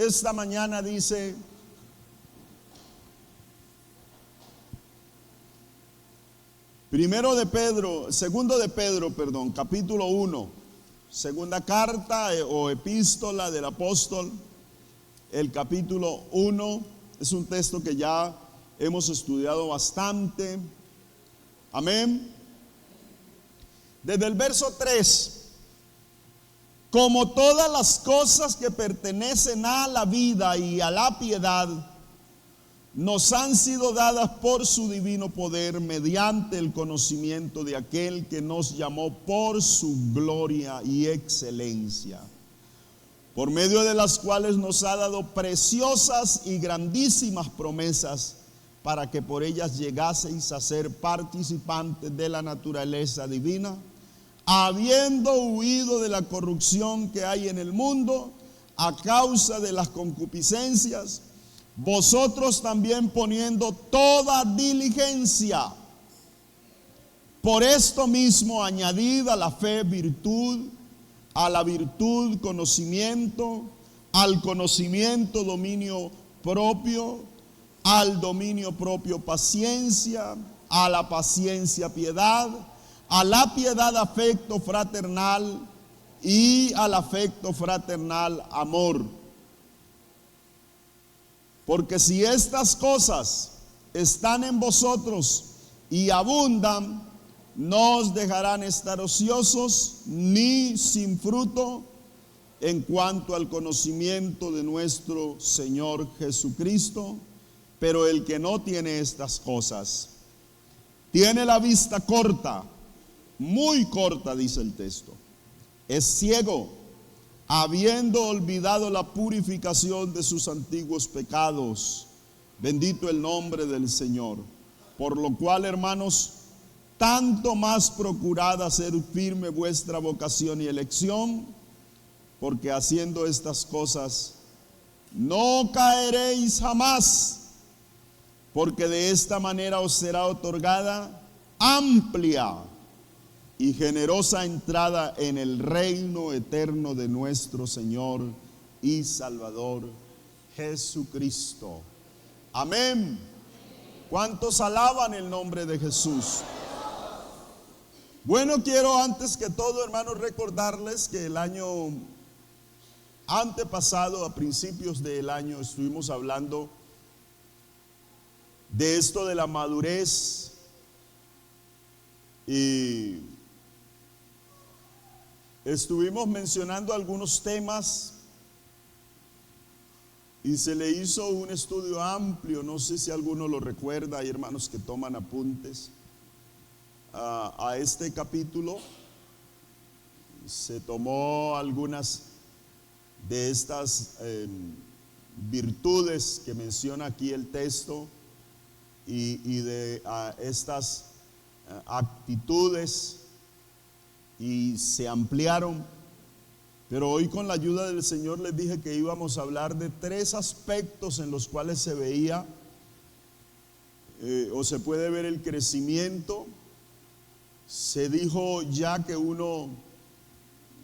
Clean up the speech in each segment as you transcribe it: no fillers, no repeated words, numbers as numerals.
esta mañana dice: segundo de Pedro, capítulo 1, segunda carta o epístola del apóstol, el capítulo 1, es un texto que ya hemos estudiado bastante. Amén. Desde el verso 3: como todas las cosas que pertenecen a la vida y a la piedad nos han sido dadas por su divino poder mediante el conocimiento de aquel que nos llamó por su gloria y excelencia, por medio de las cuales nos ha dado preciosas y grandísimas promesas, para que por ellas llegaseis a ser participantes de la naturaleza divina, habiendo huido de la corrupción que hay en el mundo a causa de las concupiscencias, vosotros también poniendo toda diligencia. Por esto mismo añadid a la fe virtud, a la virtud conocimiento, al conocimiento dominio propio, al dominio propio paciencia, a la paciencia piedad, a la piedad afecto fraternal y al afecto fraternal amor. Porque si estas cosas están en vosotros y abundan, no os dejarán estar ociosos ni sin fruto en cuanto al conocimiento de nuestro Señor Jesucristo. Pero el que no tiene estas cosas tiene la vista corta, muy corta, dice el texto. Es ciego, habiendo olvidado la purificación de sus antiguos pecados. Bendito el nombre del Señor. Por lo cual, hermanos, tanto más procurad hacer firme vuestra vocación y elección, porque haciendo estas cosas no caeréis jamás, porque de esta manera os será otorgada amplia y generosa entrada en el reino eterno de nuestro Señor y Salvador Jesucristo. Amén. ¿Cuántos alaban el nombre de Jesús? Bueno, quiero antes que todo, hermanos, recordarles que el año antepasado, a principios del año, estuvimos hablando de esto de la madurez, y estuvimos mencionando algunos temas y se le hizo un estudio amplio. No sé si alguno lo recuerda, hay hermanos que toman apuntes. A este capítulo se tomó algunas de estas virtudes que menciona aquí el texto y de estas actitudes, y se ampliaron. Pero hoy, con la ayuda del Señor, les dije que íbamos a hablar de 3 aspectos en los cuales se veía o se puede ver el crecimiento. Se dijo ya que uno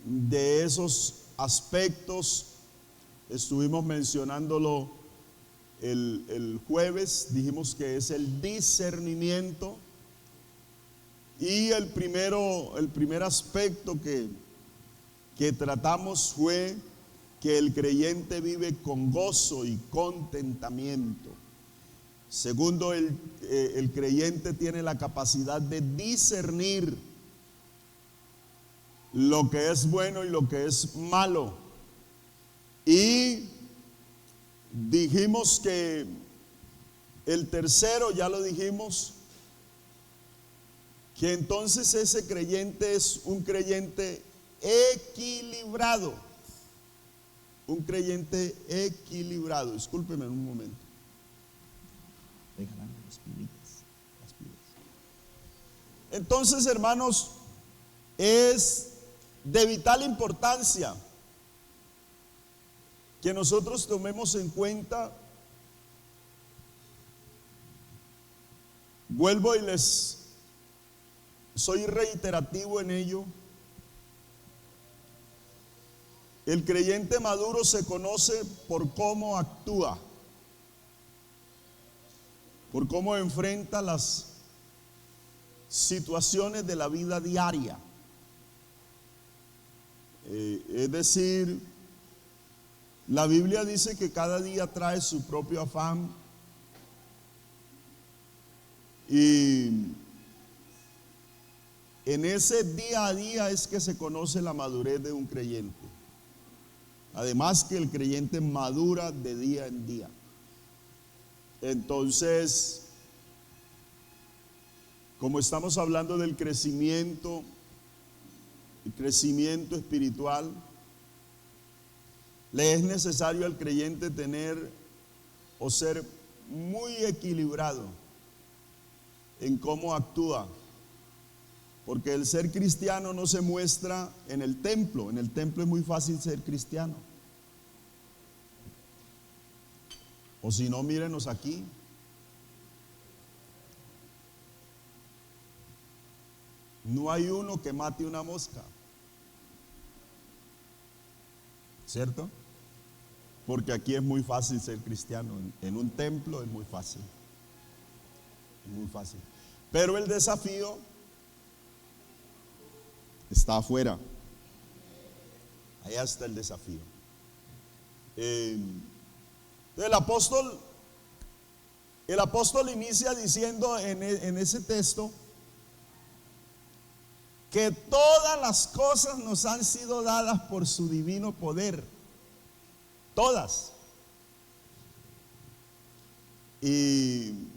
de esos aspectos estuvimos mencionándolo el jueves, dijimos que es el discernimiento. Y el primer aspecto que tratamos fue que el creyente vive con gozo y contentamiento. Segundo, el creyente tiene la capacidad de discernir lo que es bueno y lo que es malo. Y dijimos que el tercero, ya lo dijimos, que entonces ese creyente es un creyente equilibrado. Un creyente equilibrado. Discúlpeme un momento. Entonces, hermanos, es de vital importancia que nosotros tomemos en cuenta. Vuelvo y les soy reiterativo en ello. El creyente maduro se conoce por cómo actúa, por cómo enfrenta las situaciones de la vida diaria. Es decir, la Biblia dice que cada día trae su propio afán, y en ese día a día es que se conoce la madurez de un creyente. Además que el creyente madura de día en día. Entonces, como estamos hablando del crecimiento, el crecimiento espiritual, le es necesario al creyente tener o ser muy equilibrado en cómo actúa. Porque el ser cristiano no se muestra en el templo. En el templo es muy fácil ser cristiano. O si no, mírenos aquí. No hay uno que mate una mosca. ¿Cierto? Porque aquí es muy fácil ser cristiano. En un templo es muy fácil. Es muy fácil. Pero el desafío está afuera. Allá está el desafío. El apóstol inicia diciendo en ese texto que todas las cosas nos han sido dadas por su divino poder. Todas. Y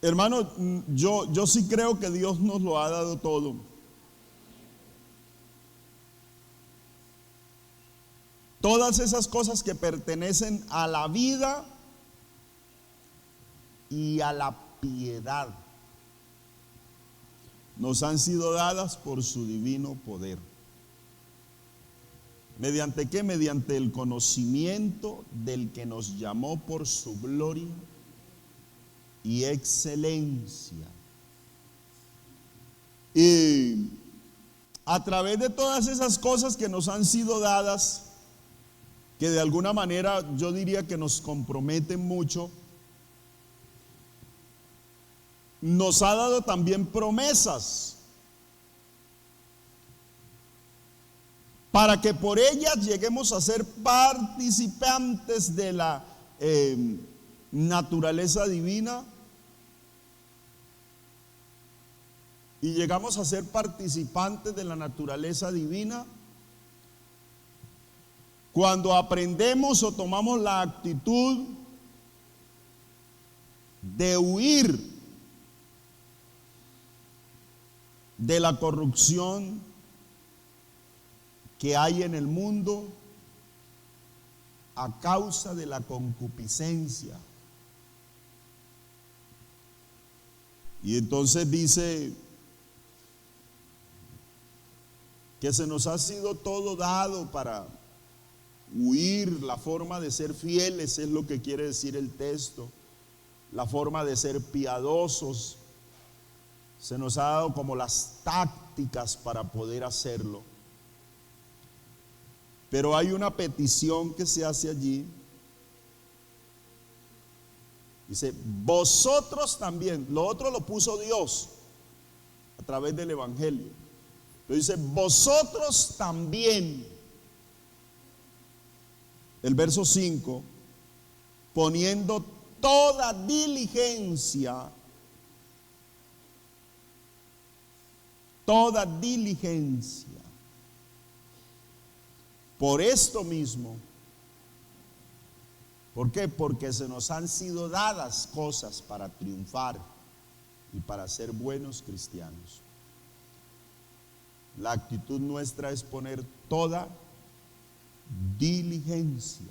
hermano, yo sí creo que Dios nos lo ha dado todo. Todas esas cosas que pertenecen a la vida y a la piedad nos han sido dadas por su divino poder. ¿Mediante qué? Mediante el conocimiento del que nos llamó por su gloria y excelencia. Y a través de todas esas cosas que nos han sido dadas, que de alguna manera yo diría que nos comprometen mucho, nos ha dado también promesas para que por ellas lleguemos a ser participantes de la naturaleza divina. Y llegamos a ser participantes de la naturaleza divina cuando aprendemos o tomamos la actitud de huir de la corrupción que hay en el mundo a causa de la concupiscencia. Y entonces dice que se nos ha sido todo dado para huir. La forma de ser fieles es lo que quiere decir el texto. La forma de ser piadosos. Se nos ha dado como las tácticas para poder hacerlo. Pero hay una petición que se hace allí. Dice, vosotros también. Lo otro lo puso Dios a través del Evangelio. Pero dice, vosotros también. El verso 5, poniendo toda diligencia. Toda diligencia. Por esto mismo. ¿Por qué? Porque se nos han sido dadas cosas para triunfar y para ser buenos cristianos. La actitud nuestra es poner toda diligencia.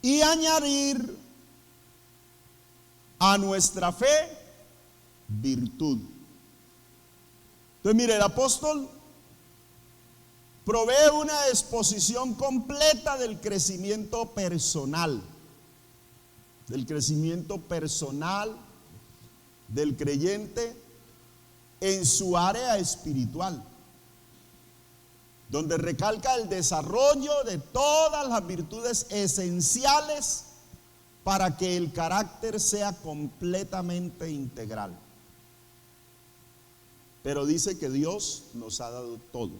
Y añadir a nuestra fe virtud. Entonces mire, el apóstol provee una exposición completa del crecimiento personal. Del crecimiento personal, del creyente en su área espiritual, donde recalca el desarrollo de todas las virtudes esenciales para que el carácter sea completamente integral. Pero dice que Dios nos ha dado todo.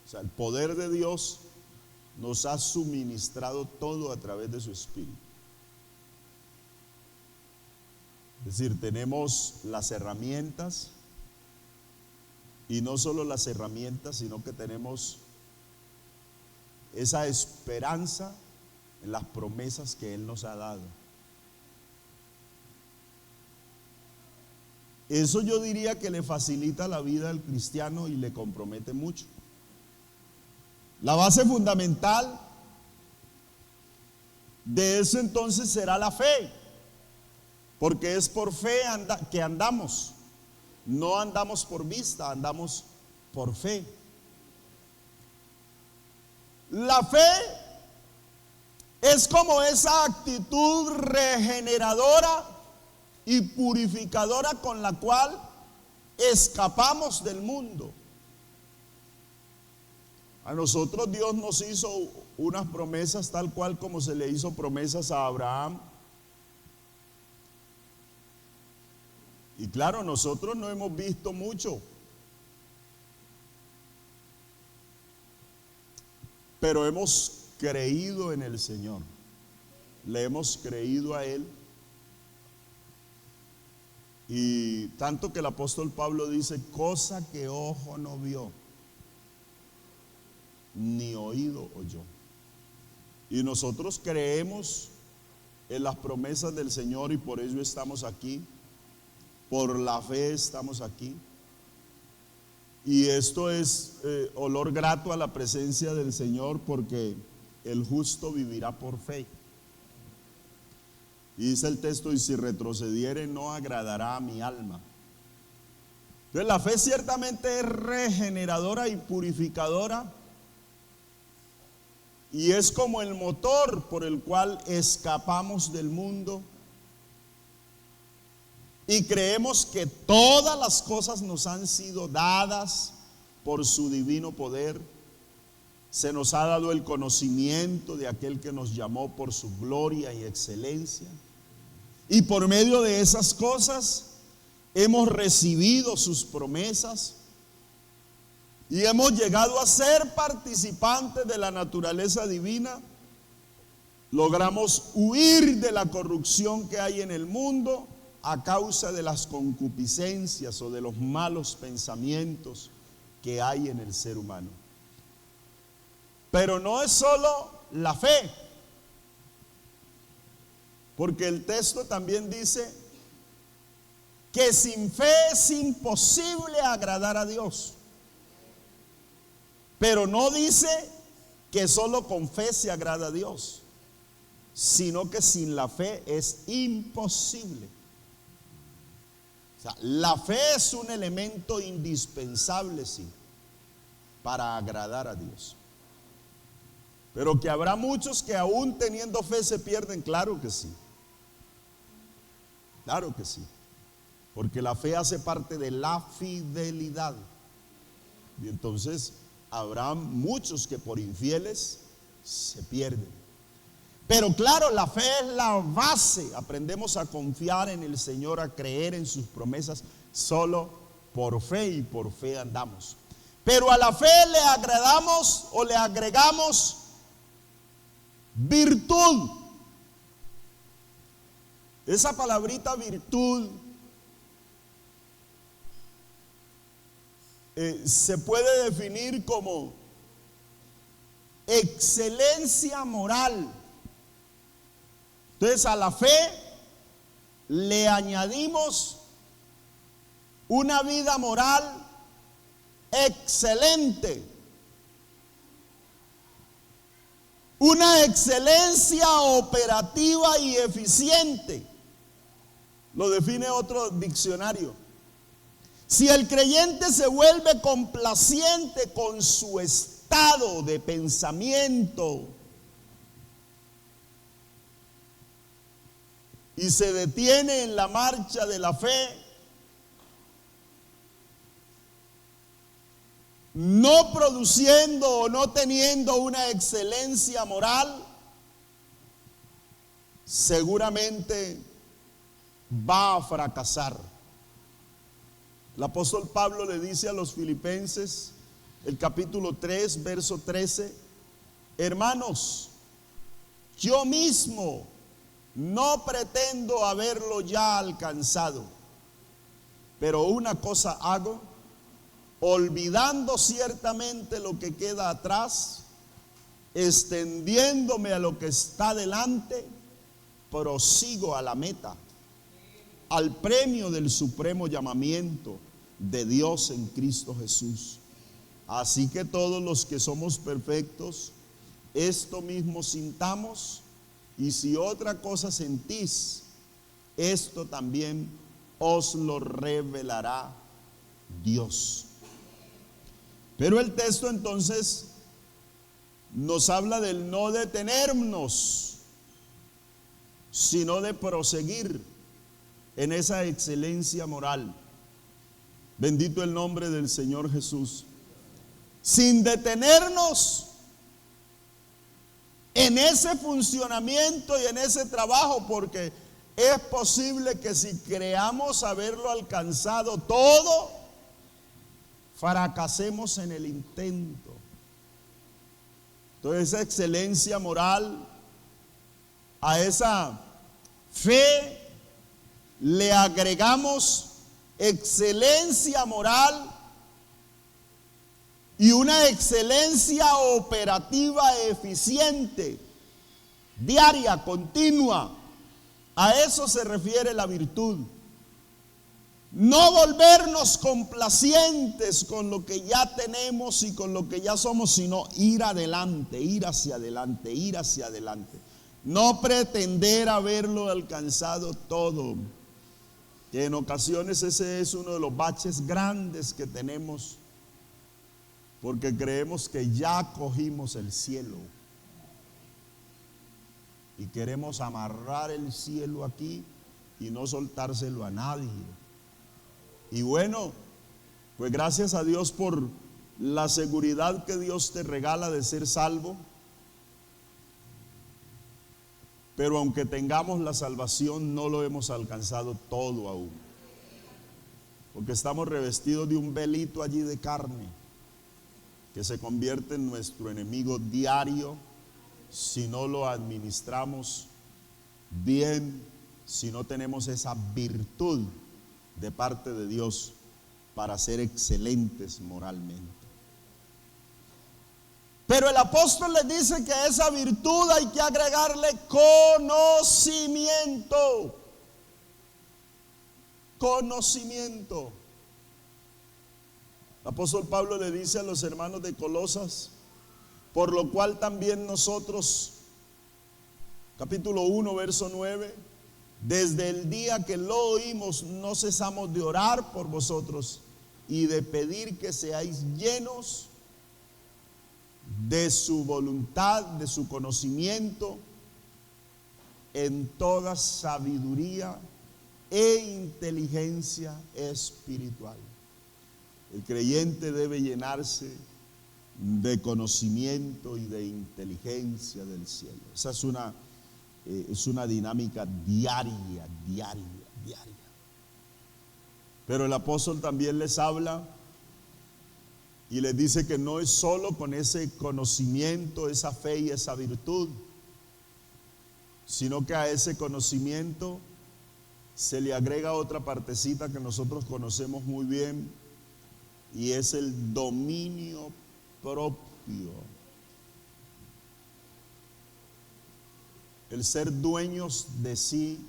O sea, el poder de Dios nos ha suministrado todo a través de su Espíritu. Es decir, tenemos las herramientas, y no solo las herramientas, sino que tenemos esa esperanza en las promesas que Él nos ha dado. Eso yo diría que le facilita la vida al cristiano y le compromete mucho. La base fundamental de eso entonces será la fe, porque es por fe que andamos. No andamos por vista, andamos por fe. La fe es como esa actitud regeneradora y purificadora con la cual escapamos del mundo. A nosotros Dios nos hizo unas promesas tal cual como se le hizo promesas a Abraham. Y claro, nosotros no hemos visto mucho, pero hemos creído en el Señor, le hemos creído a Él. Y tanto que el apóstol Pablo dice, cosa que ojo no vio, ni oído oyó. Y nosotros creemos en las promesas del Señor y por ello estamos aquí. Por la fe estamos aquí. Y esto es olor grato a la presencia del Señor, porque el justo vivirá por fe. Y dice el texto, y si retrocediere no agradará a mi alma. Entonces la fe ciertamente es regeneradora y purificadora, y es como el motor por el cual escapamos del mundo. Y creemos que todas las cosas nos han sido dadas por su divino poder. Se nos ha dado el conocimiento de aquel que nos llamó por su gloria y excelencia. Y por medio de esas cosas hemos recibido sus promesas y hemos llegado a ser participantes de la naturaleza divina. Logramos huir de la corrupción que hay en el mundo a causa de las concupiscencias o de los malos pensamientos que hay en el ser humano. Pero no es solo la fe, porque el texto también dice que sin fe es imposible agradar a Dios. Pero no dice que solo con fe se agrada a Dios, sino que sin la fe es imposible. O sea, la fe es un elemento indispensable, sí, para agradar a Dios. Pero que habrá muchos que aún teniendo fe se pierden, claro que sí. Claro que sí. Porque la fe hace parte de la fidelidad. Y entonces habrá muchos que por infieles se pierden. Pero claro, la fe es la base. Aprendemos a confiar en el Señor, a creer en sus promesas. Solo por fe, y por fe andamos. Pero a la fe le agradamos o le agregamos virtud. Esa palabrita virtud se puede definir como excelencia moral. Entonces a la fe le añadimos una vida moral excelente, una excelencia operativa y eficiente. Lo define otro diccionario. Si el creyente se vuelve complaciente con su estado de pensamiento y se detiene en la marcha de la fe, no produciendo o no teniendo una excelencia moral, seguramente va a fracasar. El apóstol Pablo le dice a los filipenses, el capítulo 3, verso 13, hermanos, yo mismo no pretendo haberlo ya alcanzado, pero una cosa hago, olvidando ciertamente lo que queda atrás, extendiéndome a lo que está delante, prosigo a la meta, al premio del supremo llamamiento de Dios en Cristo Jesús. Así que todos los que somos perfectos, esto mismo sintamos, y si otra cosa sentís, esto también os lo revelará Dios. Pero el texto entonces nos habla del no detenernos, sino de proseguir en esa excelencia moral. Bendito el nombre del Señor Jesús. Sin detenernos en ese funcionamiento y en ese trabajo, porque es posible que si creamos haberlo alcanzado todo, fracasemos en el intento. Entonces, esa excelencia moral, a esa fe le agregamos excelencia moral y una excelencia operativa eficiente, diaria, continua. A eso se refiere la virtud. No volvernos complacientes con lo que ya tenemos y con lo que ya somos, sino ir adelante, ir hacia adelante, ir hacia adelante. No pretender haberlo alcanzado todo, que en ocasiones ese es uno de los baches grandes que tenemos, porque creemos que ya cogimos el cielo y queremos amarrar el cielo aquí y no soltárselo a nadie. Y bueno, pues gracias a Dios por la seguridad que Dios te regala de ser salvo. Pero aunque tengamos la salvación, no lo hemos alcanzado todo aún, porque estamos revestidos de un velito allí de carne que se convierte en nuestro enemigo diario si no lo administramos bien, si no tenemos esa virtud de parte de Dios para ser excelentes moralmente. Pero el apóstol le dice que a esa virtud hay que agregarle conocimiento. Conocimiento. El apóstol Pablo le dice a los hermanos de Colosas, por lo cual también nosotros, capítulo 1, verso 9, desde el día que lo oímos, no cesamos de orar por vosotros y de pedir que seáis llenos de su voluntad, de su conocimiento, en toda sabiduría e inteligencia espiritual. El creyente debe llenarse de conocimiento y de inteligencia del cielo. Esa es una dinámica diaria. Pero el apóstol también les habla y les dice que no es solo con ese conocimiento, esa fe y esa virtud, sino que a ese conocimiento se le agrega otra partecita que nosotros conocemos muy bien, y es el dominio propio. El ser dueños de sí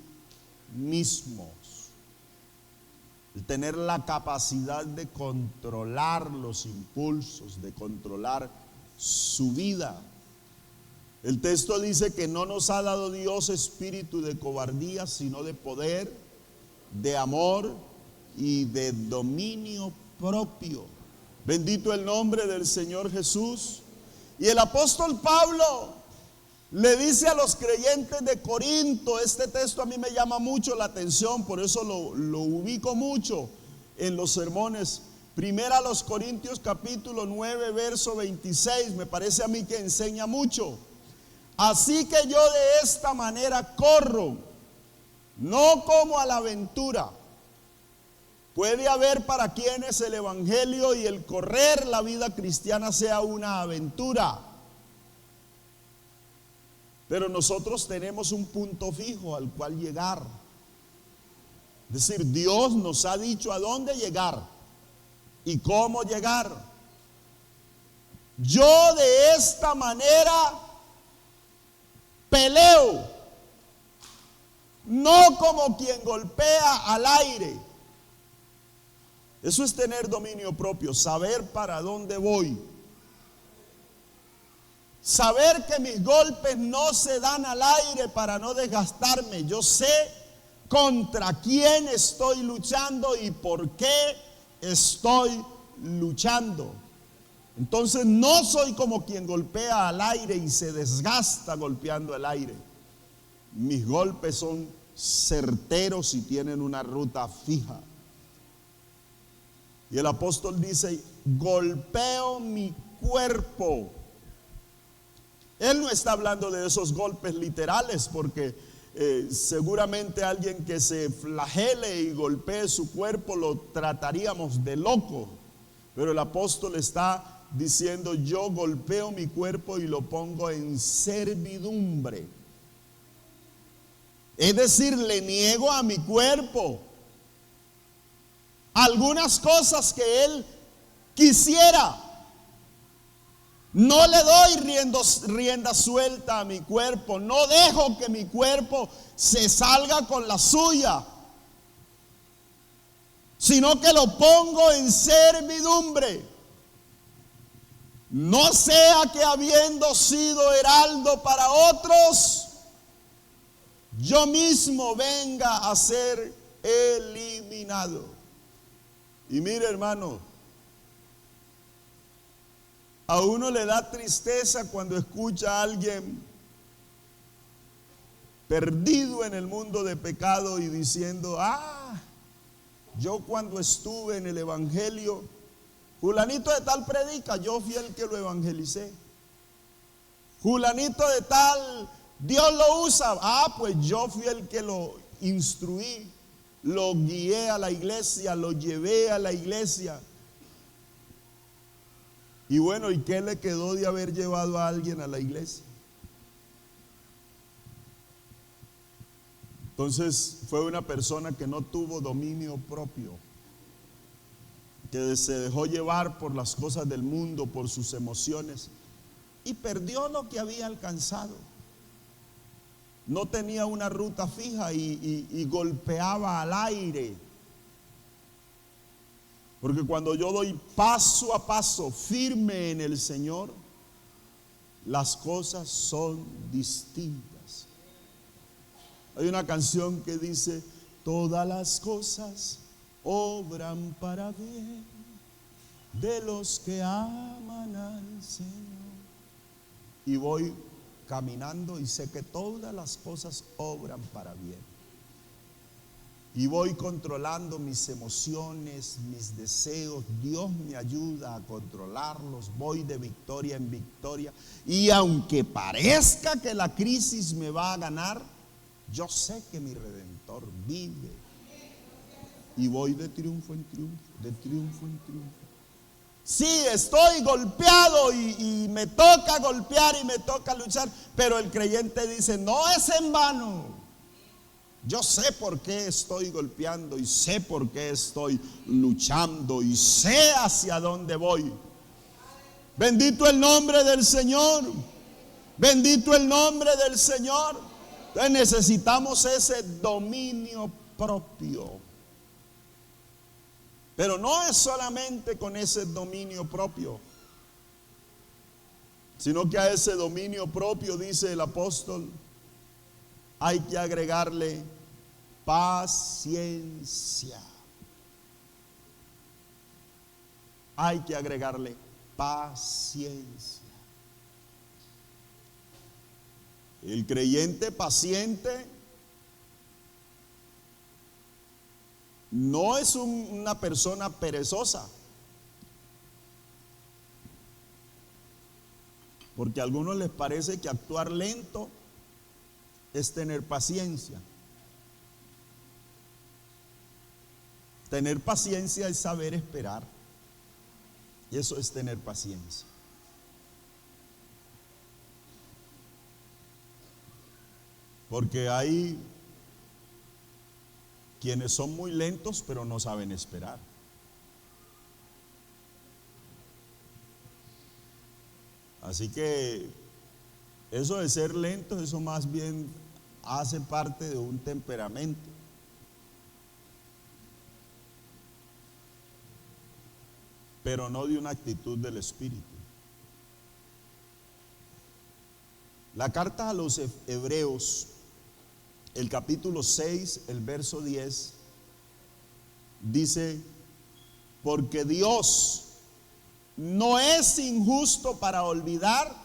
mismos. El tener la capacidad de controlar los impulsos, de controlar su vida. El texto dice que no nos ha dado Dios espíritu de cobardía, sino de poder, de amor y de dominio propio. Bendito el nombre del Señor Jesús. Y el apóstol Pablo Le dice a los creyentes de Corinto, este texto a mí me llama mucho la atención, por eso lo ubico mucho en los sermones. Primera a los Corintios capítulo 9, verso 26, me parece a mí que enseña mucho. Así que yo de esta manera corro, no como a la aventura. Puede haber para quienes el evangelio y el correr la vida cristiana sea una aventura. Pero nosotros tenemos un punto fijo al cual llegar. Es decir, Dios nos ha dicho a dónde llegar y cómo llegar. Yo de esta manera peleo, no como quien golpea al aire. Eso es tener dominio propio, saber para dónde voy. Saber que mis golpes no se dan al aire para no desgastarme. Yo sé contra quién estoy luchando y por qué estoy luchando. Entonces no soy como quien golpea al aire y se desgasta golpeando el aire. Mis golpes son certeros y tienen una ruta fija. Y el apóstol dice, golpeo mi cuerpo. Él no está hablando de esos golpes literales, porque seguramente alguien que se flagele y golpee su cuerpo lo trataríamos de loco. Pero el apóstol está diciendo, yo golpeo mi cuerpo y lo pongo en servidumbre. Es decir, le niego a mi cuerpo algunas cosas que él quisiera. No le doy rienda suelta a mi cuerpo. No dejo que mi cuerpo se salga con la suya, sino que lo pongo en servidumbre. No sea que habiendo sido heraldo para otros, yo mismo venga a ser eliminado. Y mire, hermano, a uno le da tristeza cuando escucha a alguien perdido en el mundo de pecado y diciendo, yo cuando estuve en el evangelio, fulanito de tal predica, yo fui el que lo evangelicé. Fulanito de tal, Dios lo usa, pues yo fui el que lo instruí, lo guié a la iglesia, lo llevé a la iglesia. Y bueno, ¿y qué le quedó de haber llevado a alguien a la iglesia? Entonces fue una persona que no tuvo dominio propio, que se dejó llevar por las cosas del mundo, por sus emociones, y perdió lo que había alcanzado. No tenía una ruta fija y golpeaba al aire. Porque cuando yo doy paso a paso firme en el Señor, las cosas son distintas. Hay una canción que dice, todas las cosas obran para bien de los que aman al Señor. Y voy caminando y sé que todas las cosas obran para bien. Y voy controlando mis emociones, mis deseos. Dios me ayuda a controlarlos. Voy de victoria en victoria. Y aunque parezca que la crisis me va a ganar, yo sé que mi Redentor vive. Y voy de triunfo en triunfo, de triunfo en triunfo. Sí, estoy golpeado y me toca golpear y me toca luchar, pero el creyente dice, no es en vano. Yo sé por qué estoy golpeando y sé por qué estoy luchando y sé hacia dónde voy. Bendito el nombre del Señor. Bendito el nombre del Señor. Entonces necesitamos ese dominio propio. Pero no es solamente con ese dominio propio, sino que a ese dominio propio, dice el apóstol, hay que agregarle paciencia. Hay que agregarle paciencia. El creyente paciente no es una persona perezosa, porque a algunos les parece que actuar lento es tener paciencia. Tener paciencia es saber esperar, y eso es tener paciencia. Porque hay quienes son muy lentos pero no saben esperar. Así que eso de ser lento, eso más bien hace parte de un temperamento. Pero no de una actitud del espíritu. La carta a los Hebreos, el capítulo 6, el verso 10, dice: porque Dios no es injusto para olvidar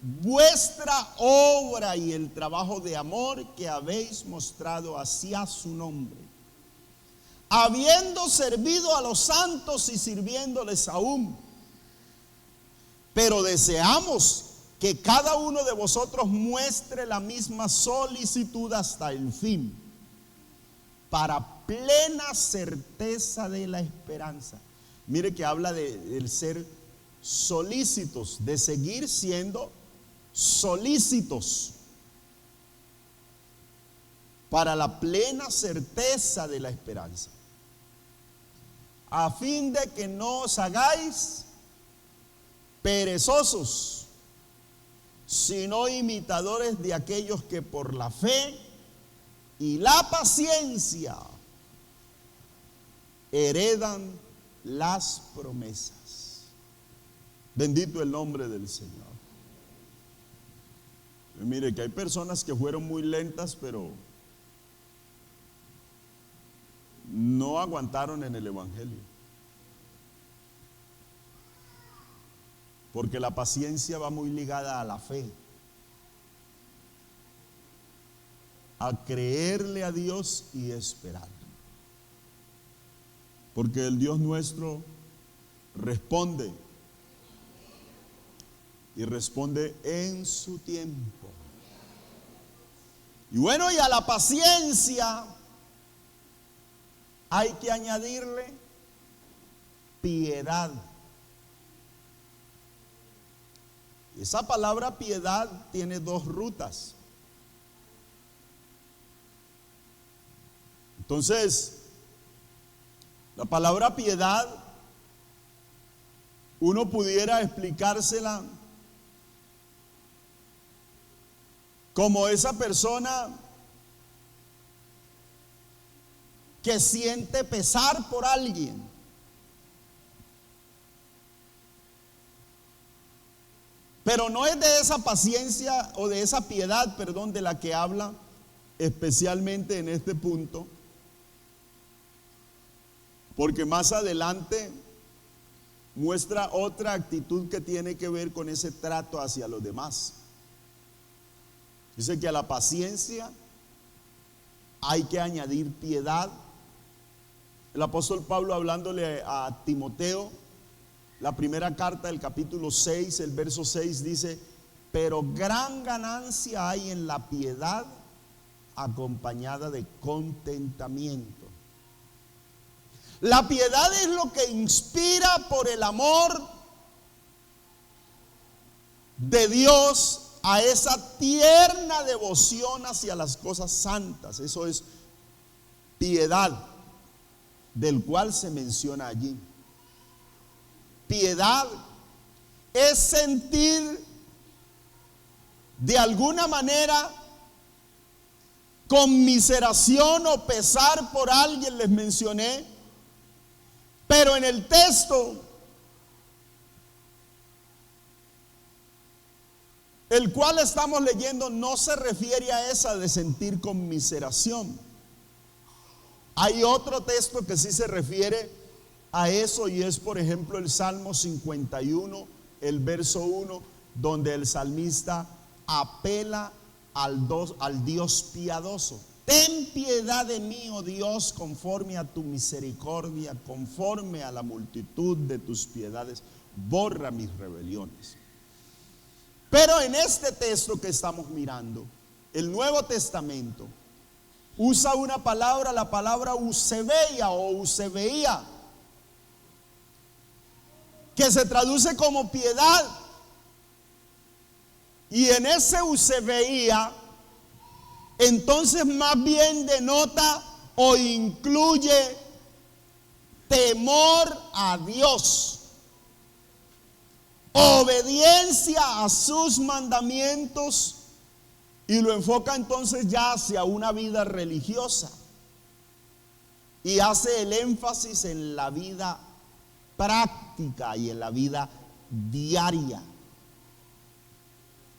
vuestra obra y el trabajo de amor que habéis mostrado hacia su nombre, habiendo servido a los santos y sirviéndoles aún. Pero deseamos que cada uno de vosotros muestre la misma solicitud hasta el fin, para plena certeza de la esperanza. Mire que habla del ser solícitos, de seguir siendo solícitos para la plena certeza de la esperanza, a fin de que no os hagáis perezosos, sino imitadores de aquellos que por la fe y la paciencia heredan las promesas. Bendito el nombre del Señor. Y mire que hay personas que fueron muy lentas, pero no aguantaron en el evangelio. Porque la paciencia va muy ligada a la fe, a creerle a Dios y esperar. Porque el Dios nuestro responde, y responde en su tiempo. Y bueno, y a la paciencia hay que añadirle piedad. Esa palabra piedad tiene dos rutas. Entonces, la palabra piedad, uno pudiera explicársela como esa persona que siente pesar por alguien. Pero no es de esa paciencia o de esa piedad, perdón, de la que habla especialmente en este punto. Porque más adelante muestra otra actitud que tiene que ver con ese trato hacia los demás. Dice que a la paciencia hay que añadir piedad. El apóstol Pablo, hablándole a Timoteo, la primera carta del capítulo 6, el verso 6 dice: pero gran ganancia hay en la piedad acompañada de contentamiento. La piedad es lo que inspira por el amor de Dios a esa tierna devoción hacia las cosas santas. Eso es piedad, del cual se menciona allí. Piedad es sentir de alguna manera conmiseración o pesar por alguien, les mencioné, pero en el texto, el cual estamos leyendo, no se refiere a esa de sentir conmiseración. Hay otro texto que sí se refiere a eso, y es por ejemplo el Salmo 51, el verso 1, donde el salmista apela al Dios piadoso. Ten piedad de mí, oh Dios, conforme a tu misericordia, conforme a la multitud de tus piedades, borra mis rebeliones. Pero en este texto que estamos mirando, el Nuevo Testamento usa una palabra, la palabra eusebeia o eusebeía, que se traduce como piedad. Y en ese eusebeía, entonces más bien denota o incluye temor a Dios, obediencia a sus mandamientos, y lo enfoca entonces ya hacia una vida religiosa y hace el énfasis en la vida práctica y en la vida diaria.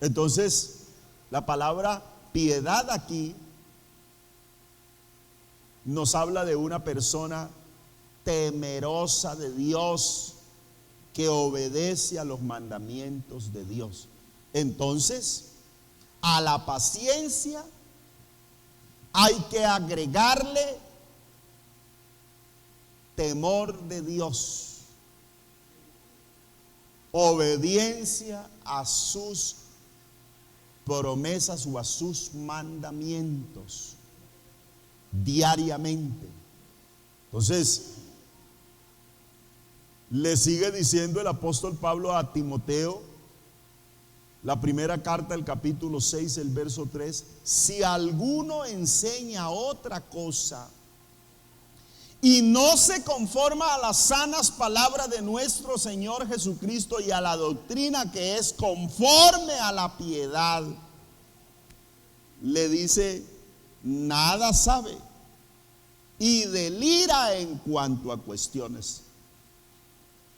Entonces, la palabra piedad aquí nos habla de una persona temerosa de Dios, que obedece a los mandamientos de Dios. Entonces, a la paciencia hay que agregarle temor de Dios, obediencia a sus promesas o a sus mandamientos diariamente. Entonces, le sigue diciendo el apóstol Pablo a Timoteo, la primera carta del capítulo 6, el verso 3: si alguno enseña otra cosa y no se conforma a las sanas palabras de nuestro Señor Jesucristo y a la doctrina que es conforme a la piedad, le dice, nada sabe y delira en cuanto a cuestiones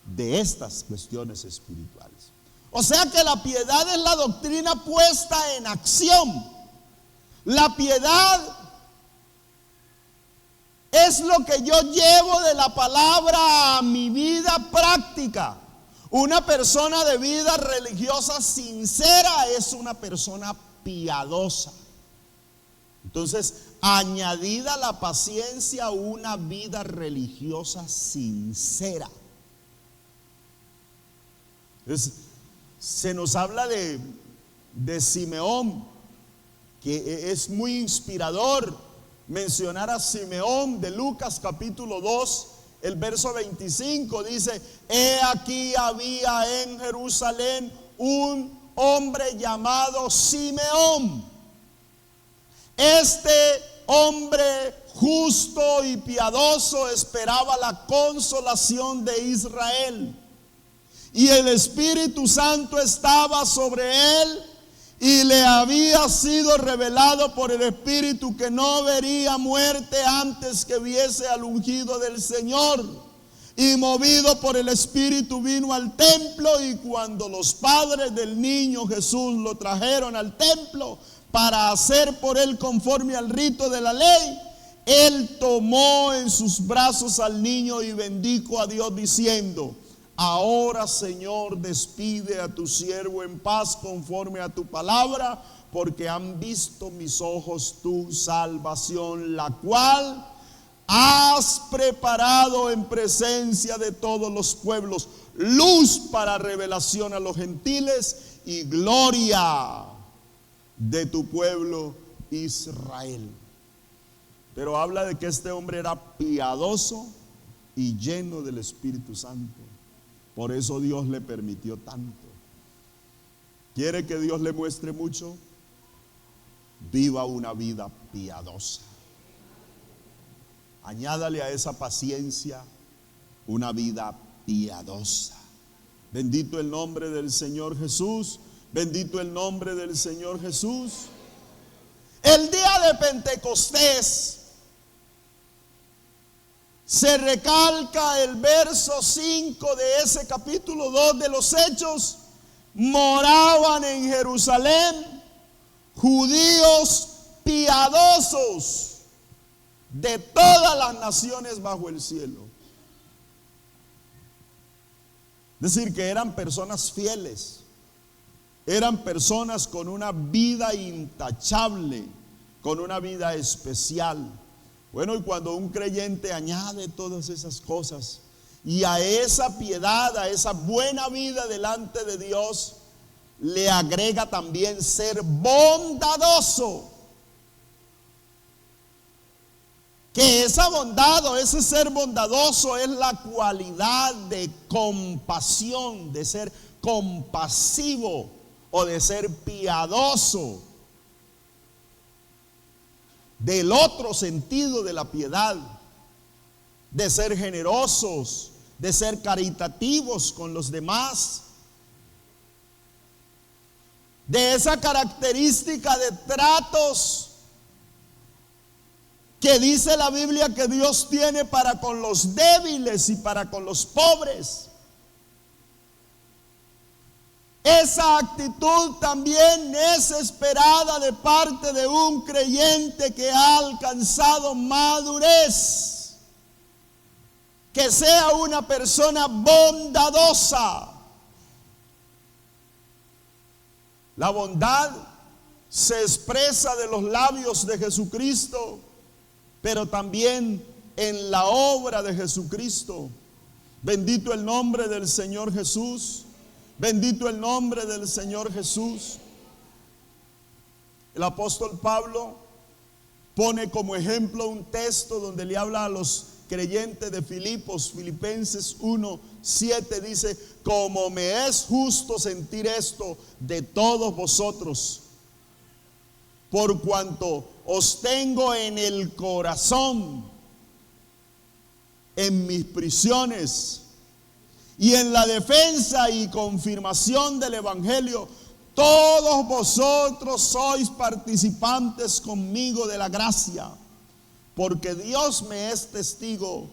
de estas cuestiones espirituales. O sea que la piedad es la doctrina puesta en acción. La piedad es lo que yo llevo de la palabra a mi vida práctica. Una persona de vida religiosa sincera es una persona piadosa. Entonces, añadida la paciencia, una vida religiosa sincera. Se nos habla de Simeón, que es muy inspirador mencionar a Simeón de Lucas capítulo 2, el verso 25, dice: he aquí había en Jerusalén un hombre llamado Simeón. Este hombre justo y piadoso esperaba la consolación de Israel. Y el Espíritu Santo estaba sobre él, y le había sido revelado por el Espíritu que no vería muerte antes que viese al ungido del Señor. Y movido por el Espíritu vino al templo, y cuando los padres del niño Jesús lo trajeron al templo para hacer por él conforme al rito de la ley, él tomó en sus brazos al niño y bendijo a Dios diciendo: ahora, Señor, despide a tu siervo en paz conforme a tu palabra, porque han visto mis ojos tu salvación, la cual has preparado en presencia de todos los pueblos, luz para revelación a los gentiles y gloria de tu pueblo Israel. Pero habla de que este hombre era piadoso y lleno del Espíritu Santo. Por eso Dios le permitió tanto. ¿Quiere que Dios le muestre mucho? Viva una vida piadosa. Añádale a esa paciencia una vida piadosa. Bendito el nombre del Señor Jesús. Bendito el nombre del Señor Jesús. El día de Pentecostés se recalca el verso 5 de ese capítulo 2 de los Hechos: moraban en Jerusalén judíos piadosos de todas las naciones bajo el cielo. Es decir, que eran personas fieles, eran personas con una vida intachable, con una vida especial. Bueno, y cuando un creyente añade todas esas cosas y a esa piedad, a esa buena vida delante de Dios, le agrega también ser bondadoso, que esa bondad o ese ser bondadoso es la cualidad de compasión, de ser compasivo o de ser piadoso, del otro sentido de la piedad, de ser generosos, de ser caritativos con los demás, de esa característica de tratos que dice la Biblia que Dios tiene para con los débiles y para con los pobres. Esa actitud también es esperada de parte de un creyente que ha alcanzado madurez, que sea una persona bondadosa. La bondad se expresa de los labios de Jesucristo, pero también en la obra de Jesucristo. Bendito el nombre del Señor Jesús. Bendito el nombre del Señor Jesús. El apóstol Pablo pone como ejemplo un texto donde le habla a los creyentes de Filipos, Filipenses 1:7, dice: como me es justo sentir esto de todos vosotros, por cuanto os tengo en el corazón, en mis prisiones y en la defensa y confirmación del evangelio, todos vosotros sois participantes conmigo de la gracia, porque Dios me es testigo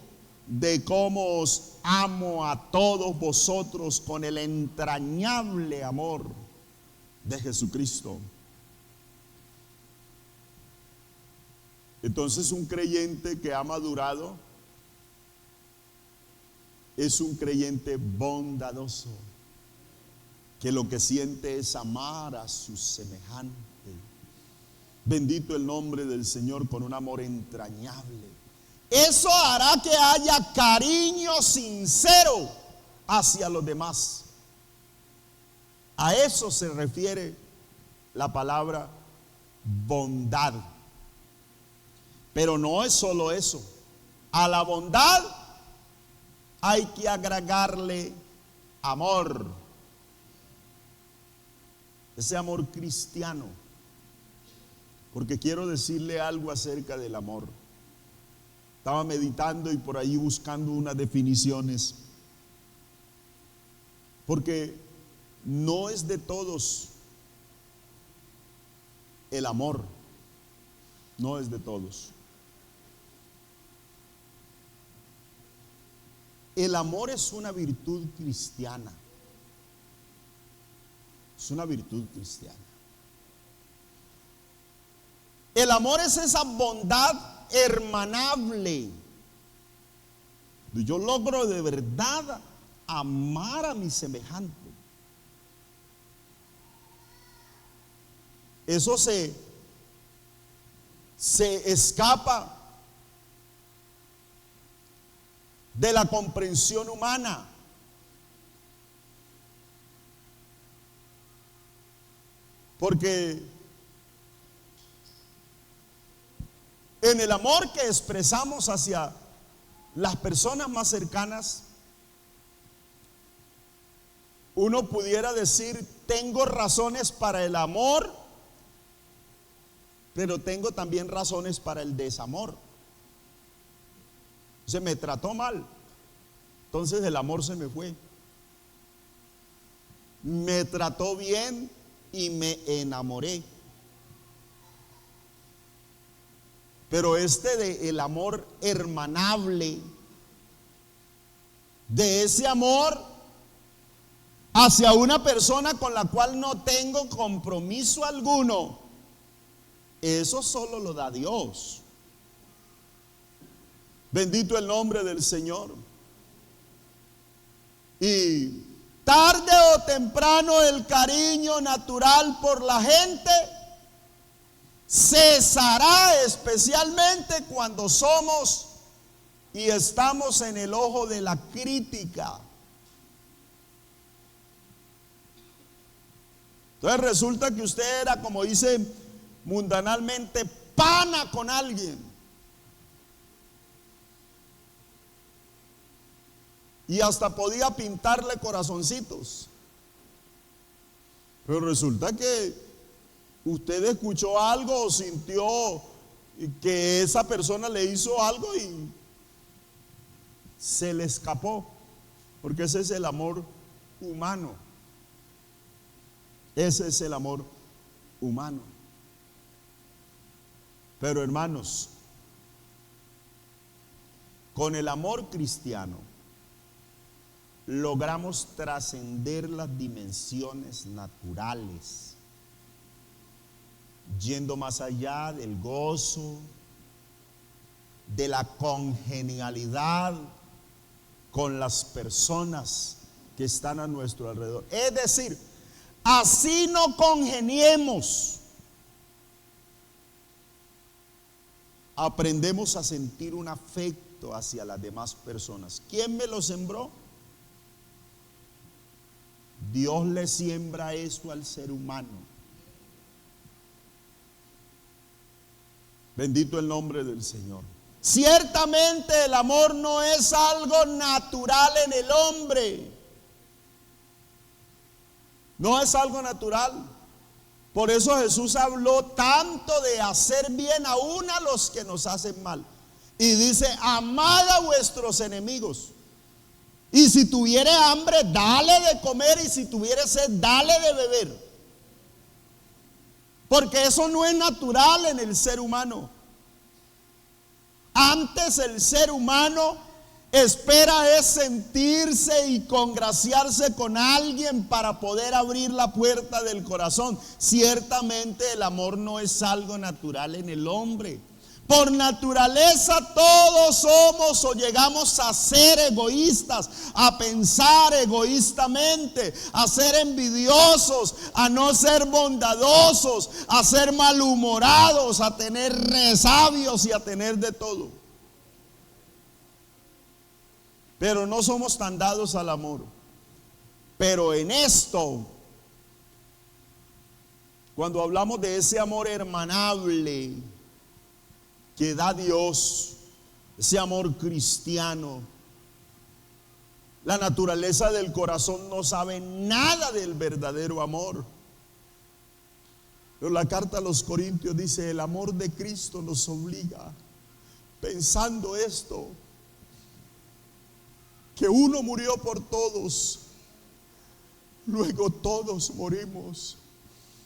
de cómo os amo a todos vosotros con el entrañable amor de Jesucristo. Entonces, un creyente que ha madurado es un creyente bondadoso, que lo que siente es amar a su semejante. Bendito el nombre del Señor, con un amor entrañable. Eso hará que haya cariño sincero hacia los demás. A eso se refiere la palabra bondad. Pero no es solo eso. A la bondad hay que agregarle amor. Ese amor cristiano. Porque quiero decirle algo acerca del amor. Estaba meditando y por ahí buscando unas definiciones. Porque no es de todos el amor. No es de todos. El amor es una virtud cristiana. Es una virtud cristiana. El amor es esa bondad hermanable. Yo logro de verdad amar a mi semejante. Eso se escapa de la comprensión humana. Porque en el amor que expresamos hacia las personas más cercanas, uno pudiera decir: tengo razones para el amor, pero tengo también razones para el desamor. Se me trató mal, entonces el amor se me fue. Me trató bien y me enamoré. Pero de el amor hermanable, de ese amor hacia una persona con la cual no tengo compromiso alguno, eso solo lo da Dios. Bendito el nombre del Señor. Y tarde o o temprano el cariño natural por la gente cesará, especialmente cuando somos y estamos en el ojo de la crítica. Entonces resulta que usted era, como dice mundanalmente, pana con alguien. Y hasta podía pintarle corazoncitos. Pero resulta que usted escuchó algo o sintió que esa persona le hizo algo y se le escapó. Porque ese es el amor humano. Ese es el amor humano. Pero hermanos, con el amor cristiano logramos trascender las dimensiones naturales, yendo más allá del gozo, de la congenialidad con las personas que están a nuestro alrededor. Es decir, así no congeniemos, aprendemos a sentir un afecto hacia las demás personas. ¿Quién me lo sembró? Dios le siembra eso al ser humano. Bendito el nombre del Señor. Ciertamente el amor no es algo natural en el hombre. No es algo natural. Por eso Jesús habló tanto de hacer bien aún a los que nos hacen mal. Y dice, amad a vuestros enemigos. Y si tuviere hambre, dale de comer, y si tuviere sed, dale de beber. Porque eso no es natural en el ser humano. Antes el ser humano espera es sentirse y congraciarse con alguien para poder abrir la puerta del corazón. Ciertamente el amor no es algo natural en el hombre. Por naturaleza todos somos o llegamos a ser egoístas, a pensar egoístamente, a ser envidiosos, a no ser bondadosos, a ser malhumorados, a tener resabios y a tener de todo. Pero no somos tan dados al amor. Pero en esto, cuando hablamos de ese amor hermanable que da Dios, ese amor cristiano, la naturaleza del corazón no sabe nada del verdadero amor. Pero la carta a los Corintios dice, el amor de Cristo nos obliga, pensando esto, que uno murió por todos, luego todos morimos.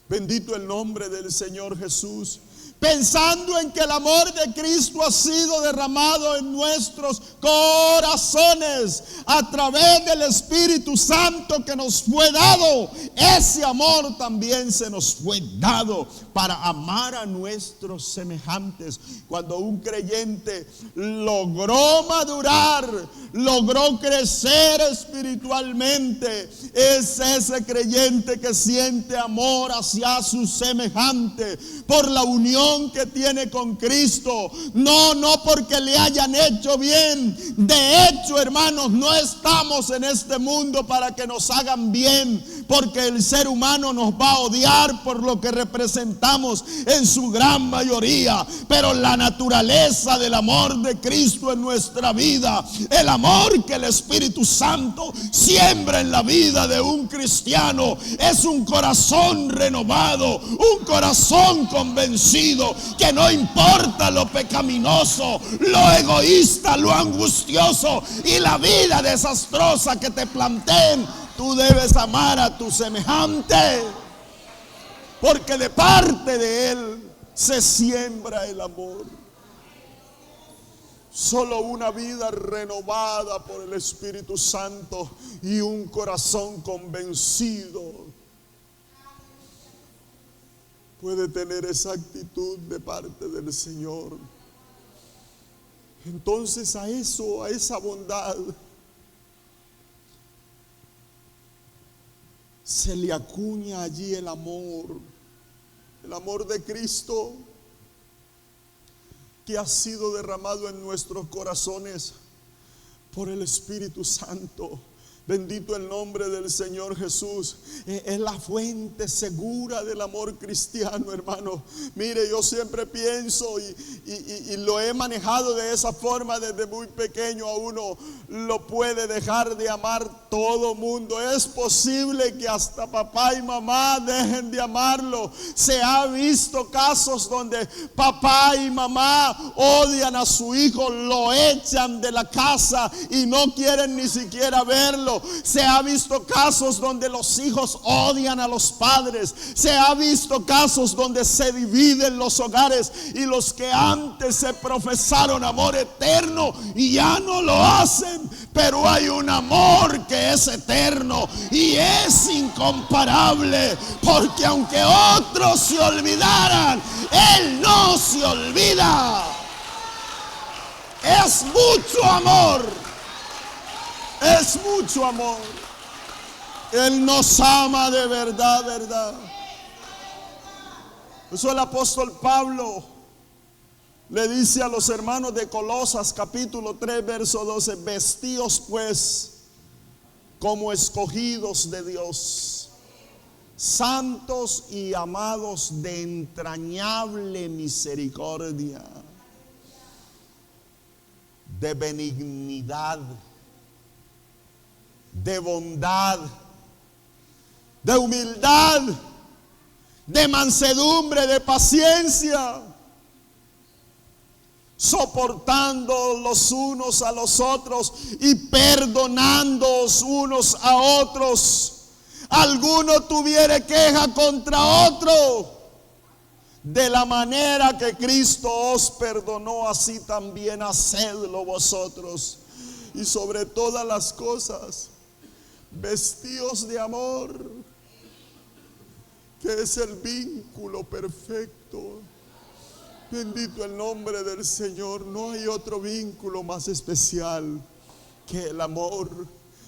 Bendito el nombre del Señor Jesús. Pensando en que el amor de Cristo ha sido derramado en nuestros corazones a través del Espíritu Santo que nos fue dado. Ese amor también se nos fue dado para amar a nuestros semejantes. Cuando un creyente logró madurar, logró crecer espiritualmente, es ese creyente que siente amor hacia su semejante por la unión que tiene con Cristo, no porque le hayan hecho bien. De hecho, hermanos, no estamos en este mundo para que nos hagan bien, porque el ser humano nos va a odiar por lo que representamos en su gran mayoría. Pero la naturaleza del amor de Cristo en nuestra vida, el amor que el Espíritu Santo siembra en la vida de un cristiano, es un corazón renovado, un corazón convencido que no importa lo pecaminoso, lo egoísta, lo angustioso y la vida desastrosa que te planteen, tú debes amar a tu semejante, porque de parte de él se siembra el amor. Solo una vida renovada por el Espíritu Santo y un corazón convencido puede tener esa actitud de parte del Señor. Entonces a eso, a esa bondad, se le acuña allí el amor de Cristo que ha sido derramado en nuestros corazones por el Espíritu Santo. Bendito el nombre del Señor Jesús. Es la fuente segura del amor cristiano, hermano. Mire, yo siempre pienso y lo he manejado de esa forma desde muy pequeño. A uno lo puede dejar de amar todo mundo. Es posible que hasta papá y mamá dejen de amarlo. Se ha visto casos donde papá y mamá odian a su hijo, lo echan de la casa y no quieren ni siquiera verlo. Se ha visto casos donde los hijos odian a los padres. Se ha visto casos donde se dividen los hogares y los que antes se profesaron amor eterno y ya no lo hacen. Pero hay un amor que es eterno y es incomparable, porque aunque otros se olvidaran, Él no se olvida. Es mucho amor. Es mucho amor. Él nos ama de verdad, verdad. Por eso el apóstol Pablo le dice a los hermanos de Colosas capítulo 3 verso 12: vestíos pues como escogidos de Dios, santos y amados de entrañable misericordia, de benignidad, de bondad, de humildad, de mansedumbre, de paciencia, soportando los unos a los otros y perdonándoos unos a otros. Alguno tuviere queja contra otro, de la manera que Cristo os perdonó, así también hacedlo vosotros. Y sobre todas las cosas, vestíos de amor, que es el vínculo perfecto. Bendito el nombre del Señor. No hay otro vínculo más especial que el amor.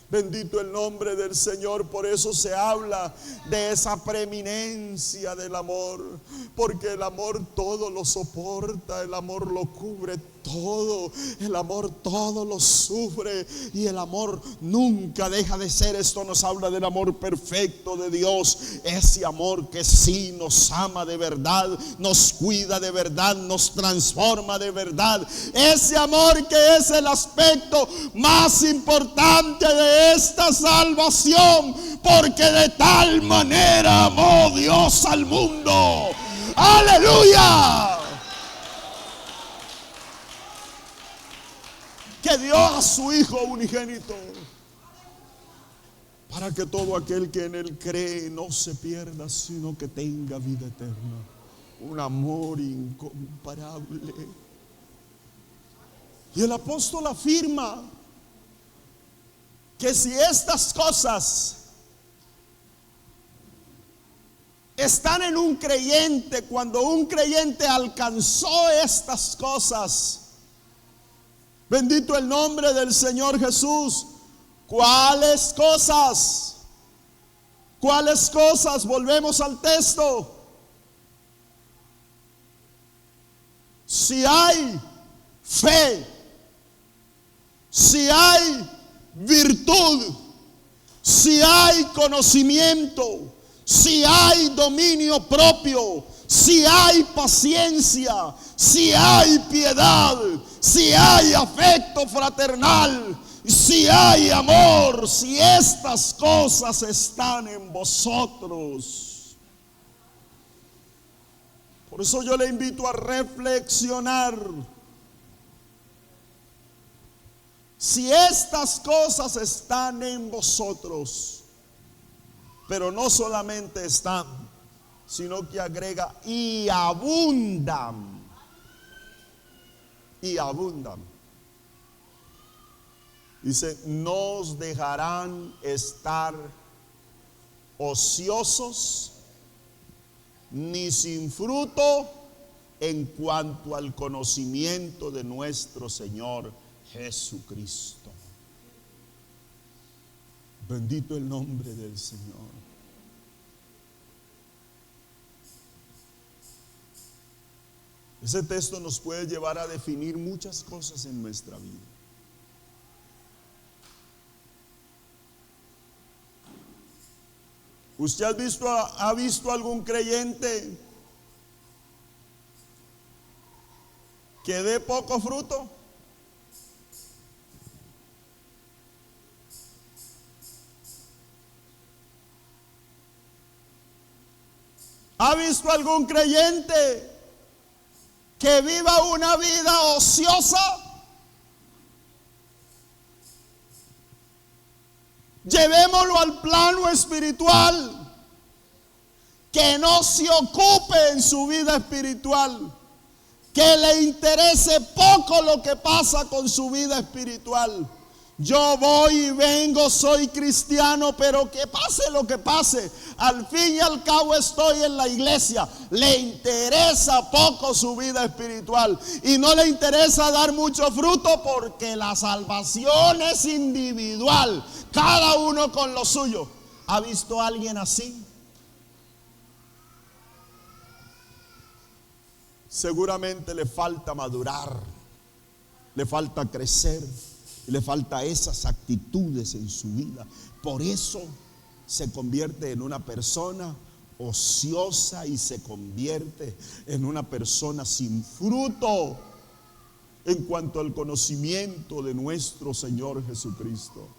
Bendito el nombre del Señor. Por eso se habla de esa preeminencia del amor, porque el amor todo lo soporta, el amor lo cubre todo, el amor todo lo sufre y el amor nunca deja de ser. Esto nos habla del amor perfecto de Dios, ese amor que sí nos ama de verdad, nos cuida de verdad, nos transforma de verdad, ese amor que es el aspecto más importante de esta salvación, porque de tal manera amó Dios al mundo. ¡Aleluya! Que dio a su Hijo unigénito, para que todo aquel que en Él cree no se pierda, sino que tenga vida eterna. Un amor incomparable. Y el apóstol afirma que si estas cosas están en un creyente, cuando un creyente alcanzó estas cosas, bendito el nombre del Señor Jesús. ¿Cuáles cosas? ¿Cuáles cosas? Volvemos al texto. Si hay fe, si hay virtud, si hay conocimiento, si hay dominio propio, si hay paciencia, si hay piedad, si hay afecto fraternal, si hay amor, si estas cosas están en vosotros. Por eso yo le invito a reflexionar. Si estas cosas están en vosotros, pero no solamente están, sino que agrega y abundan. Y abundan. Dice, no os dejarán estar ociosos ni sin fruto en cuanto al conocimiento de nuestro Señor Jesucristo. Bendito el nombre del Señor. Ese texto nos puede llevar a definir muchas cosas en nuestra vida. ¿Usted ha visto algún creyente que dé poco fruto? ¿Ha visto algún creyente que viva una vida ociosa? Llevémoslo al plano espiritual, que no se ocupe en su vida espiritual, que le interese poco lo que pasa con su vida espiritual. Yo voy y vengo, soy cristiano, pero que pase lo que pase, al fin y al cabo estoy en la iglesia. Le interesa poco su vida espiritual y no le interesa dar mucho fruto, porque la salvación es individual, cada uno con lo suyo. ¿Ha visto a alguien así? Seguramente le falta madurar, le falta crecer, y le falta esas actitudes en su vida. Por eso se convierte en una persona ociosa y se convierte en una persona sin fruto en cuanto al conocimiento de nuestro Señor Jesucristo.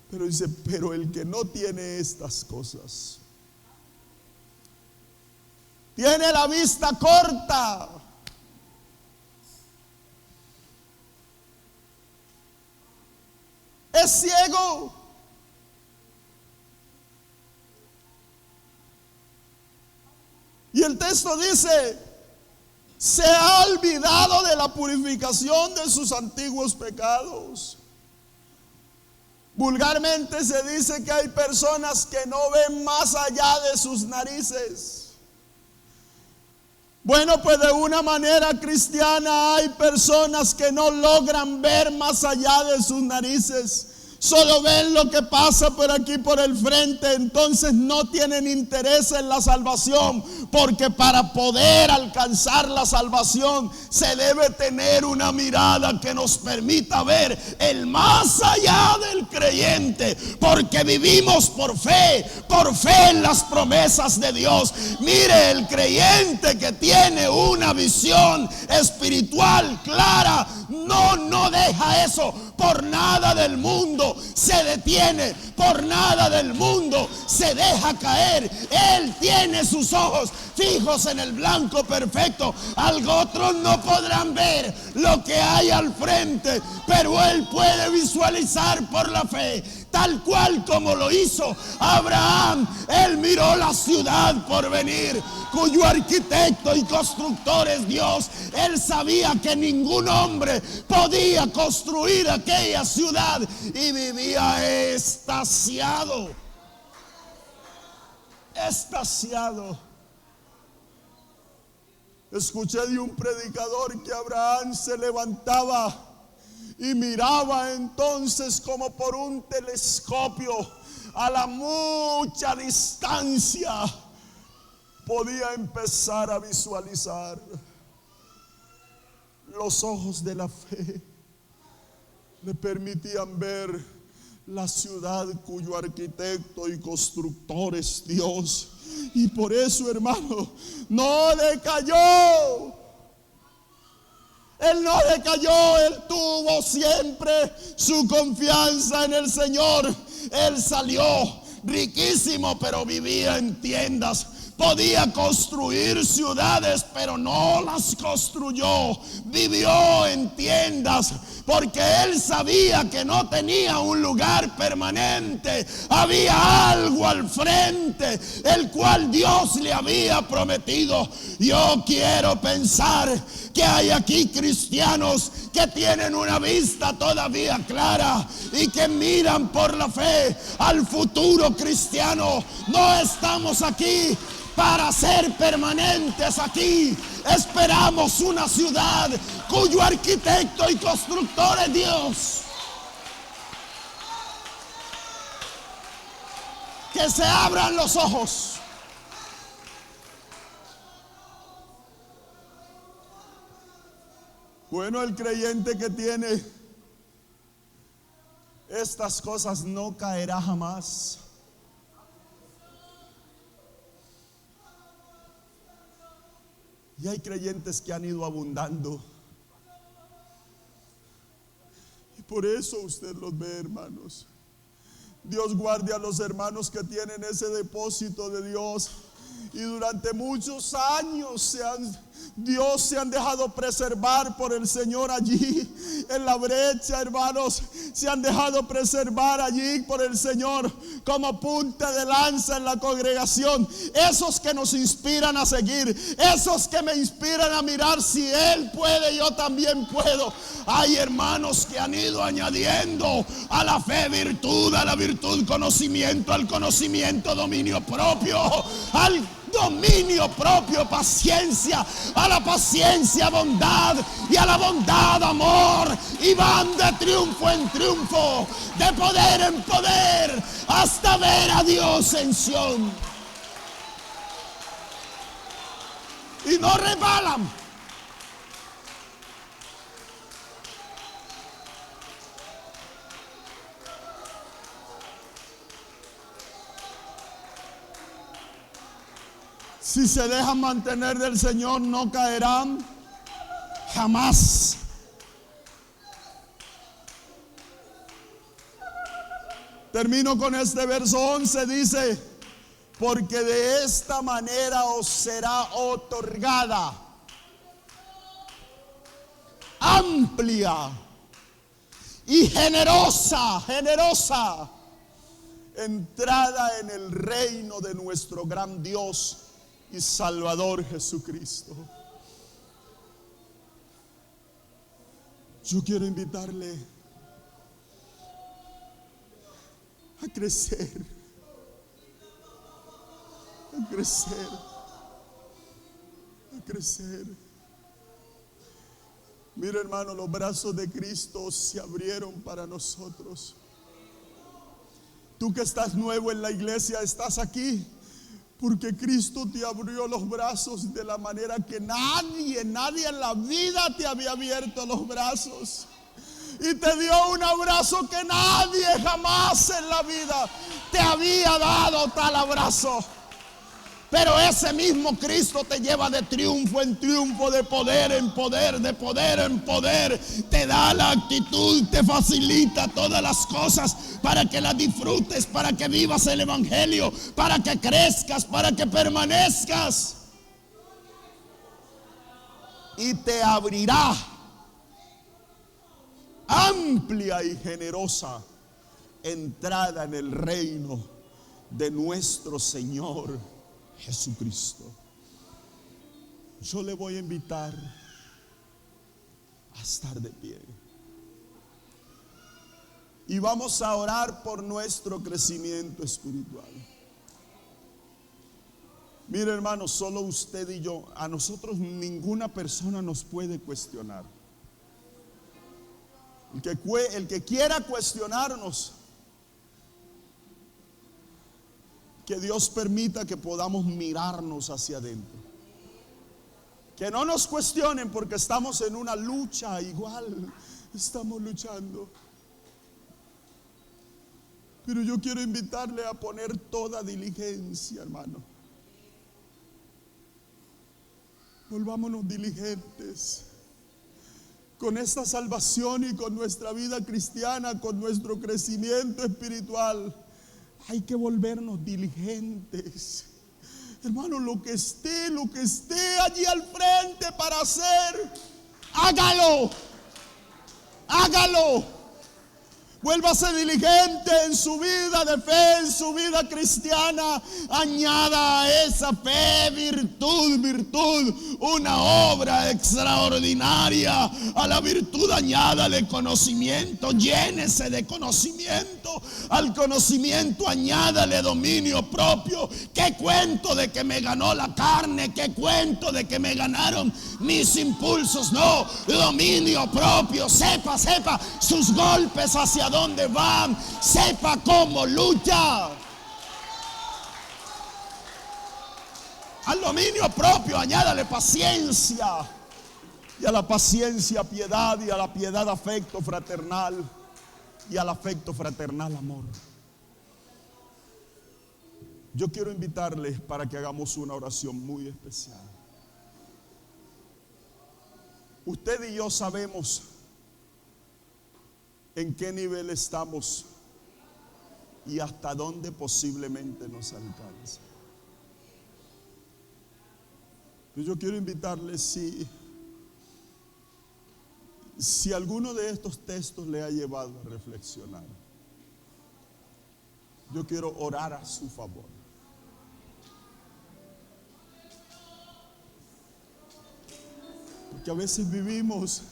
Pero dice, pero el que no tiene estas cosas, tiene la vista corta, es ciego. Y el texto dice, se ha olvidado de la purificación de sus antiguos pecados. Vulgarmente se dice que hay personas que no ven más allá de sus narices. Bueno, pues de una manera cristiana hay personas que no logran ver más allá de sus narices. Solo ven lo que pasa por aquí, por el frente. Entonces no tienen interés en la salvación, porque para poder alcanzar la salvación se debe tener una mirada que nos permita ver el más allá del creyente, porque vivimos por fe en las promesas de Dios. Mire, el creyente que tiene una visión espiritual clara no deja eso por nada del mundo, se detiene, por nada del mundo se deja caer. Él tiene sus ojos fijos en el blanco perfecto. Algo otros no podrán ver lo que hay al frente, pero él puede visualizar por la fe, tal cual como lo hizo Abraham. Él miró la ciudad por venir, cuyo arquitecto y constructor es Dios. Él sabía que ningún hombre podía construir aquella ciudad y vivía extasiado. Escuché de un predicador que Abraham se levantaba y miraba entonces como por un telescopio a la mucha distancia. Podía empezar a visualizar. Los ojos de la fe le permitían ver la ciudad cuyo arquitecto y constructor es Dios. Y por eso, hermano, no decayó. Él no decayó, él tuvo siempre su confianza en el Señor. Él salió riquísimo, pero vivía en tiendas. Podía construir ciudades, pero no las construyó. Vivió en tiendas, porque él sabía que no tenía un lugar permanente. Había algo al frente, el cual Dios le había prometido. Yo quiero pensar que hay aquí cristianos que tienen una vista todavía clara y que miran por la fe al futuro cristiano. No estamos aquí para ser permanentes aquí. Esperamos una ciudad cuyo arquitecto y constructor es Dios. Que se abran los ojos. Bueno, el creyente que tiene estas cosas no caerá jamás. Y hay creyentes que han ido abundando. Y por eso usted los ve, hermanos. Dios guarde a los hermanos que tienen ese depósito de Dios. Y durante muchos años Dios se han dejado preservar por el Señor allí en la brecha, hermanos. Se han dejado preservar allí por el Señor como punta de lanza en la congregación. Esos que nos inspiran a seguir, esos que me inspiran a mirar, si Él puede, yo también puedo. Hay hermanos que han ido añadiendo a la fe virtud, a la virtud conocimiento, al conocimiento dominio propio, al dominio propio paciencia, a la paciencia bondad, y a la bondad amor, y van de triunfo en triunfo, de poder en poder, hasta ver a Dios en Sión. Y no resbalan. Si se dejan mantener del Señor, no caerán jamás. Termino con este verso 11, dice: porque de esta manera os será otorgada amplia y generosa entrada en el reino de nuestro gran Dios y Salvador Jesucristo. Yo quiero invitarle a crecer, a crecer, a crecer. Mira, hermano, los brazos de Cristo se abrieron para nosotros. Tú que estás nuevo en la iglesia, estás aquí porque Cristo te abrió los brazos de la manera que nadie en la vida te había abierto los brazos. Y te dio un abrazo que nadie jamás en la vida te había dado tal abrazo. Pero ese mismo Cristo te lleva de triunfo en triunfo, de poder en poder, de poder en poder. Te da la actitud, te facilita todas las cosas para que las disfrutes, para que vivas el evangelio, para que crezcas, para que permanezcas. Y te abrirá amplia y generosa entrada en el reino de nuestro Señor Jesucristo. Yo le voy a invitar a estar de pie. Y vamos a orar por nuestro crecimiento espiritual. Mire, hermano, solo usted y yo, a nosotros ninguna persona nos puede cuestionar. El que quiera cuestionarnos, que Dios permita que podamos mirarnos hacia adentro. Que no nos cuestionen porque estamos en una lucha igual. Estamos luchando. Pero yo quiero invitarle a poner toda diligencia, hermano. Volvámonos diligentes con esta salvación y con nuestra vida cristiana, con nuestro crecimiento espiritual. Hay que volvernos diligentes. Hermano, lo que esté allí al frente para hacer, hágalo. Hágalo. Vuélvase diligente en su vida de fe, en su vida cristiana. Añada a esa fe virtud, una obra extraordinaria. A la virtud añádale conocimiento, llénese de conocimiento. Al conocimiento añádale dominio propio. ¿Qué cuento de que me ganó la carne? ¿Qué cuento de que me ganaron mis impulsos? No, dominio propio. Sepa sus golpes hacia dónde van, sepa cómo lucha. Al dominio propio añádale paciencia. y a la paciencia piedad, y a la piedad afecto fraternal, y al afecto fraternal amor. Yo quiero invitarles para que hagamos una oración muy especial. Usted y yo sabemos en qué nivel estamos y hasta dónde posiblemente nos alcance. Yo quiero invitarles, si alguno de estos textos le ha llevado a reflexionar, yo quiero orar a su favor. Porque a veces vivimos,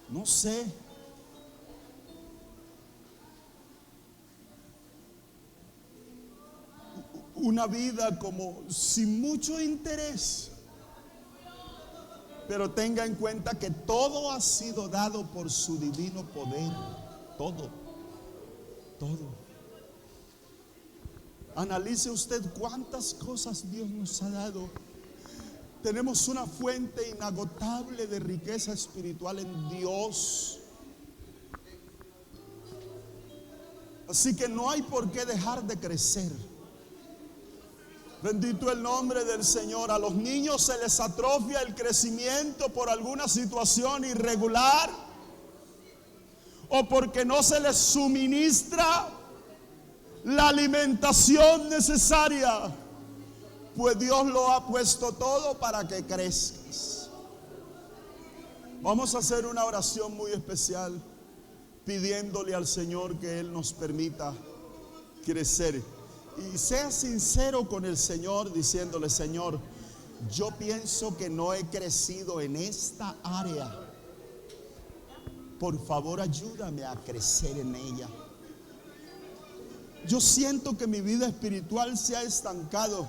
no sé, una vida como sin mucho interés. Pero tenga en cuenta que todo ha sido dado por su divino poder. Todo. Analice usted cuántas cosas Dios nos ha dado. Tenemos una fuente inagotable de riqueza espiritual en Dios. Así que no hay por qué dejar de crecer. Bendito el nombre del Señor. A los niños se les atrofia el crecimiento por alguna situación irregular o porque no se les suministra la alimentación necesaria. Pues Dios lo ha puesto todo para que crezcas. Vamos a hacer una oración muy especial pidiéndole al Señor que Él nos permita crecer. Y sea sincero con el Señor diciéndole: Señor, yo pienso que no he crecido en esta área. Por favor, ayúdame a crecer en ella. Yo siento que mi vida espiritual se ha estancado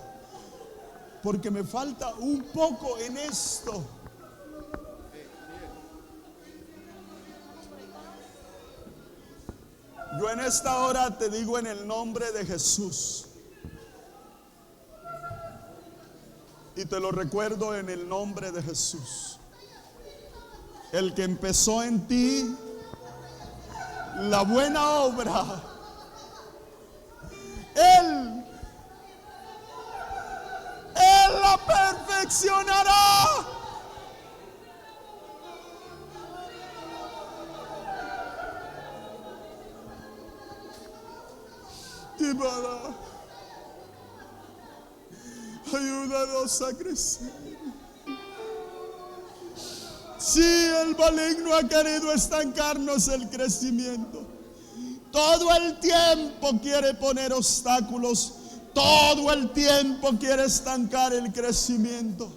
porque me falta un poco en esto. Yo en esta hora te digo en el nombre de Jesús, y te lo recuerdo en el nombre de Jesús, el que empezó en ti la buena obra, Él la perfeccionará. Ayúdanos a crecer. Si el maligno ha querido estancarnos el crecimiento, todo el tiempo quiere poner obstáculos, todo el tiempo quiere estancar el crecimiento.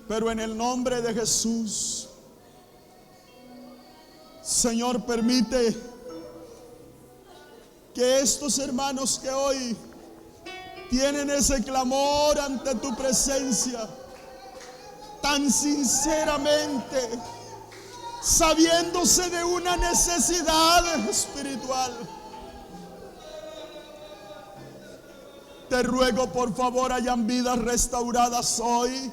Pero en el nombre de Jesús, Señor, permite que estos hermanos que hoy tienen ese clamor ante tu presencia, tan sinceramente, sabiéndose de una necesidad espiritual, te ruego por favor hayan vidas restauradas hoy,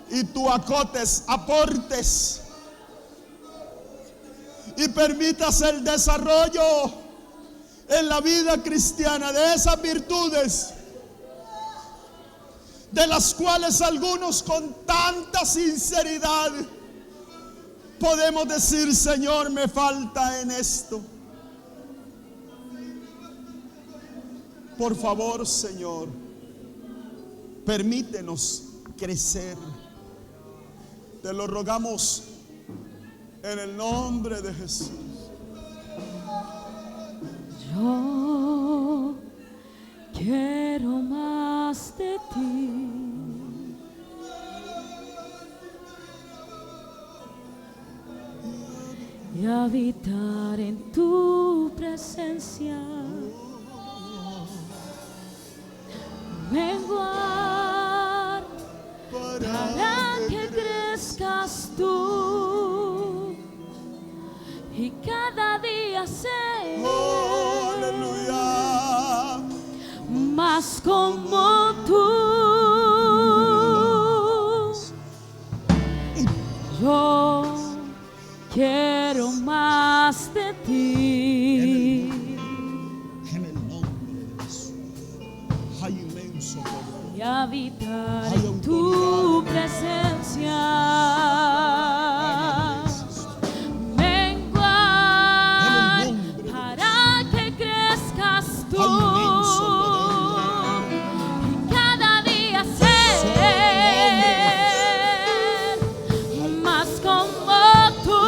y tú acotes, aportes y permitas el desarrollo en la vida cristiana de esas virtudes de las cuales algunos con tanta sinceridad podemos decir: Señor, me falta en esto. Por favor, Señor, permítenos crecer. Te lo rogamos en el nombre de Jesús. Yo quiero más de ti. Y habitar en tu presencia. Menguar para que crezcas tú y cada día ser aleluya más como tú. Yo quiero más de ti. En el nombre de Jesús. Hay inmenso poder. Y habitar Hay en tu autoridad. presencia. En el Menguar nombre de para que crezcas tú. Hay inmenso Y cada día ser más como tú.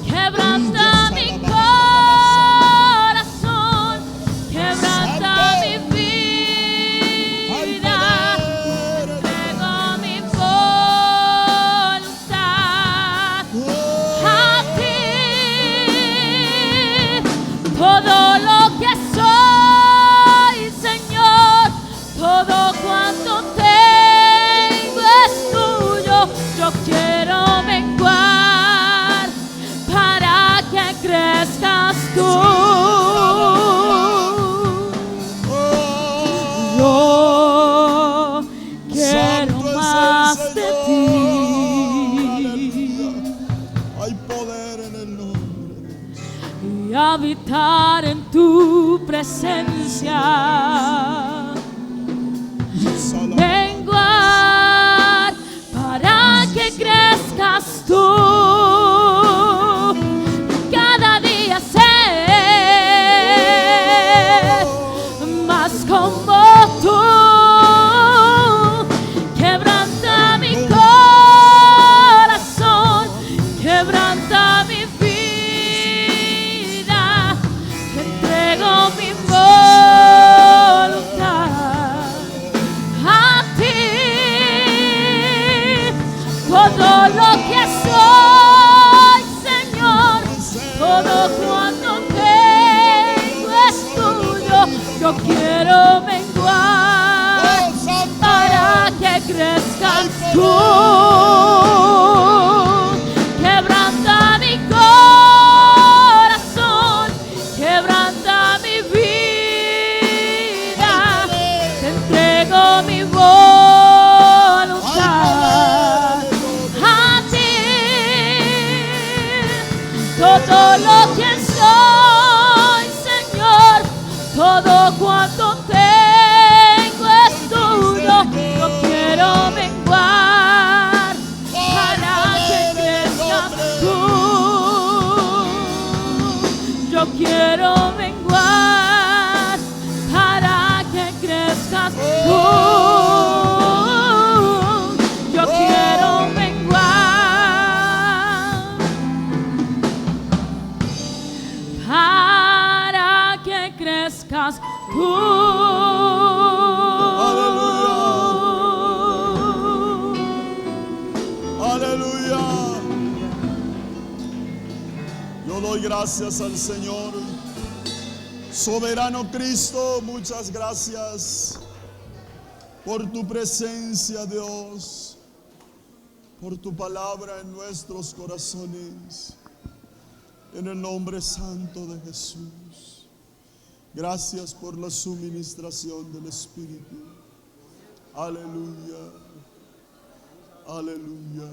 Quebranta mi corazón, quebranta mi vida, entrego mi voluntad a ti. Todo lo que soy, Señor, todo cuanto tengo es tuyo. Yo quiero menguar para que crezcas tú. Yo quiero más de ti. Hay poder en el nombre de Jesús. Y habitar en tu presencia. Menguar para que crezcas tú. Cada día ser más como tú. Quebranta mi corazón, quebranta mi vida, te entrego mi voluntad a ti. Todo lo que soy, Señor, todo cuanto tengo es tuyo. Yo quiero menguar para que crezcas tú. Quebranta mi corazón, quebranta mi vida, te entrego mi voluntad a ti. Todo lo que soy, Señor, todo cuanto tengo es tuyo. Yo quiero menguar para que crezcas tú. Yo quiero menguar para que crezcas tú. Yo quiero menguar para que crezcas tú. Aleluya. Yo doy gracias al Señor. Soberano Cristo, muchas gracias por tu presencia, Dios, por tu palabra en nuestros corazones, en el nombre santo de Jesús. Gracias por la suministración del Espíritu. Aleluya, aleluya.